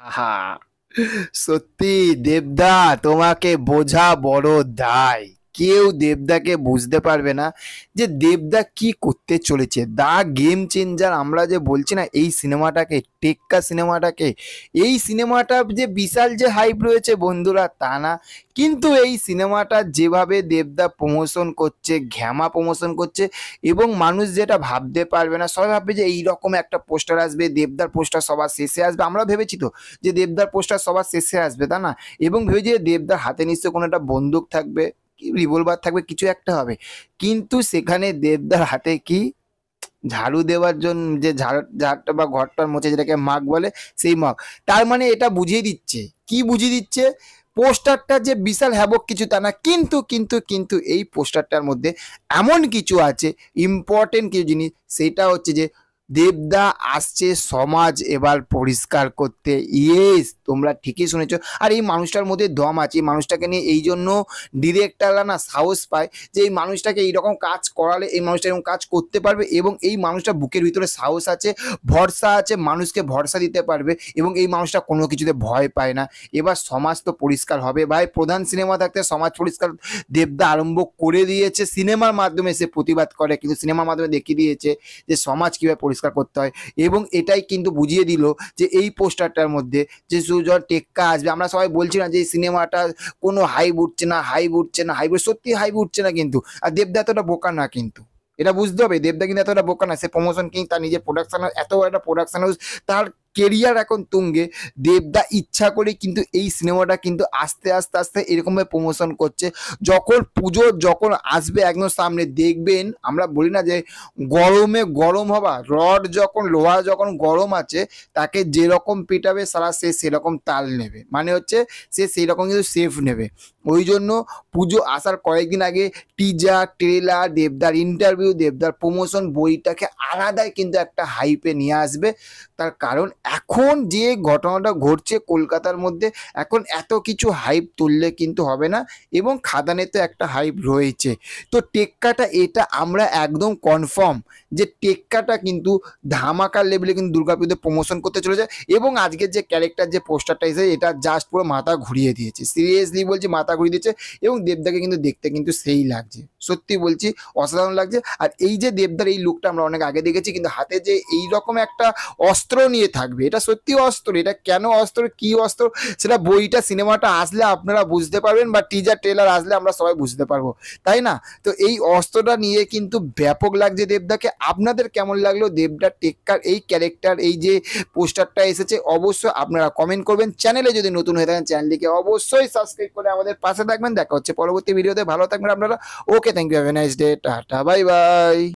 হা সত্যি দেবদা, তোমাকে বোঝা বড় দায়। কেউ দেবদাকে বুঝতে পারবে না যে দেবদা কি করতে চলেছে। দা গেম চেঞ্জার আমরা যে বলছি না, এই সিনেমাটাকে, টেক্কা সিনেমাটাকে, এই সিনেমাটা যে বিশাল যে হাইপ রয়েছে বন্ধুরা তা না, কিন্তু এই সিনেমাটা যেভাবে দেবদা প্রমোশন করছে, ঘ্যামা প্রমোশন করছে, এবং মানুষ যেটা ভাবতে পারবে না, সবাই ভাববে যে এইরকম একটা পোস্টার আসবে, দেবদার পোস্টার সবার শেষে আসবে। আমরা ভেবেছি তো যে দেবদার পোস্টার সবার শেষে আসবে, তা না? এবং ভেবেছি যে দেবদার হাতে নিশ্চয় কোনো একটা বন্দুক থাকবে, কি রিভলভার থাকবে, কিছু একটা হবে। কিন্তু সেখানে দেবদার হাতে কি, ঝাড়ু দেওয়ার জন্য যে ঝাড়টা বা ঘরটার মোছে যেটাকে মাগ বলে, সেই মগ। তার মানে এটা বুঝিয়ে দিচ্ছে, কি বুঝিয়ে দিচ্ছে, পোস্টারটা যে বিশাল হ্যাবক কিছু তা না, কিন্তু এই পোস্টারটার মধ্যে এমন কিছু আছে, ইম্পর্টেন্ট কিছু জিনিস, সেটা হচ্ছে যে দেবদা আসছে সমাজ এবার পরিষ্কার করতে। ইয়েস, তোমরা ঠিকই শুনেছো। আর এই মানুষটার মধ্যে দম আছে, এই মানুষটাকে নিয়ে এই জন্য ডিরেক্টররা না সাহস পায় যে এই মানুষটাকে এইরকম কাজ করালে এই মানুষটা এরকম কাজ করতে পারবে, এবং এই মানুষটা বুকের ভিতরে সাহস আছে, ভরসা আছে, মানুষকে ভরসা দিতে পারবে, এবং এই মানুষটা কোনো কিছুতে ভয় পায় না। এবার সমাজ তো পরিষ্কার হবে ভাই, প্রধান সিনেমা থাকতে সমাজ পরিষ্কার দেবদা আরম্ভ করে দিয়েছে। সিনেমার মাধ্যমে সে প্রতিবাদ করে, কিন্তু সিনেমার মাধ্যমে দেখিয়ে দিয়েছে যে সমাজ কীভাবে পরিষ্কার করতে হয়। এবং এটাই কিন্তু বুঝিয়ে দিল যে এই পোস্টারটার মধ্যে যে সুজন টেক্কা আসবে। আমরা সবাই বলছি না যে এই সিনেমাটা কোনো হাইপ উঠছে না, হাইপ উঠছে না, হাইপ সত্যি হাইপ উঠছে না, কিন্তু আর দেবদা এতটা বোকা না, কিন্তু এটা বুঝতে হবে, দেবদা কিন্তু এতটা বোকা না। সে প্রমোশন কিং, তার নিজের প্রোডাকশন, এত বড় একটা প্রোডাকশন হাউস, তার কেরিয়ার এখন তুঙ্গে। দেবদা ইচ্ছা করে কিন্তু এই সিনেমাটা কিন্তু আস্তে আস্তে আস্তে এরকমভাবে প্রমোশন করছে। যখন পুজো যখন আসবে একদম সামনে, দেখবেন, আমরা বলি না যে গরমে গরম হবা, রড যখন, লোহা যখন গরম আছে, তাকে যেরকম পেটাবে সারা সে সেরকম তাল নেবে, মানে হচ্ছে সে সেই রকম কিন্তু সেফ নেবে। ওই জন্য পুজো আসার কয়েকদিন আগে টিজার, ট্রেলার, দেবদার ইন্টারভিউ, দেবদার প্রমোশন, বইটাকে আলাদাই কিন্তু একটা হাইপে নিয়ে আসবে। তার কারণ এখন যে ঘটনাটা ঘটছে কলকাতার মধ্যে, এখন এত কিছু হাইপ তুললে কিন্তু হবে না, এবং খাদানে তো একটা হাইপ রয়েছে। তো টেক্কাটা এটা আমরা একদম কনফার্ম যে টেক্কাটা কিন্তু ধামাকার লেভেলে কিন্তু দুর্গাপুজোতে প্রমোশন করতে চলে যায়। এবং আজকের যে ক্যারেক্টার, যে পোস্টারটা এসেছে, এটা জাস্ট পুরো মাথা ঘুরিয়ে দিয়েছে, সিরিয়াসলি বলছি মাথা ঘুরিয়ে দিয়েছে। এবং দেবদাকে কিন্তু দেখতে কিন্তু সেই লাগছে, সত্যি বলছি অসাধারণ লাগছে। আর এই যে দেবদার এই লুকটা আমরা অনেক আগে দেখেছি, কিন্তু হাতে যে এইরকম একটা অস্ত্র নিয়ে থাকবে, এটা সত্যি অস্ত্র। এটা কেন অস্ত্র, কি অস্ত্র, সেটা বইটা, সিনেমাটা আসলে আপনারা বুঝতে পারবেন, বা টিজার ট্রেলার আসলে আমরা সবাই বুঝতে পারবো, তাই না? তো এই অস্ত্রটা নিয়ে কিন্তু ব্যাপক লাগছে দেবদাকে। আপনাদের কেমন লাগলো দেবদার টেক্কার এই ক্যারেক্টার, এই যে পোস্টারটা এসেছে, অবশ্যই আপনারা কমেন্ট করবেন। চ্যানেলে যদি নতুন হয়ে থাকেন চ্যানেলটিকে অবশ্যই সাবস্ক্রাইব করে আমাদের পাশে থাকবেন। দেখা হচ্ছে পরবর্তী ভিডিওতে, ভালো থাকবেন আপনারা। Okay, thank you, have a nice day, tata, bye by.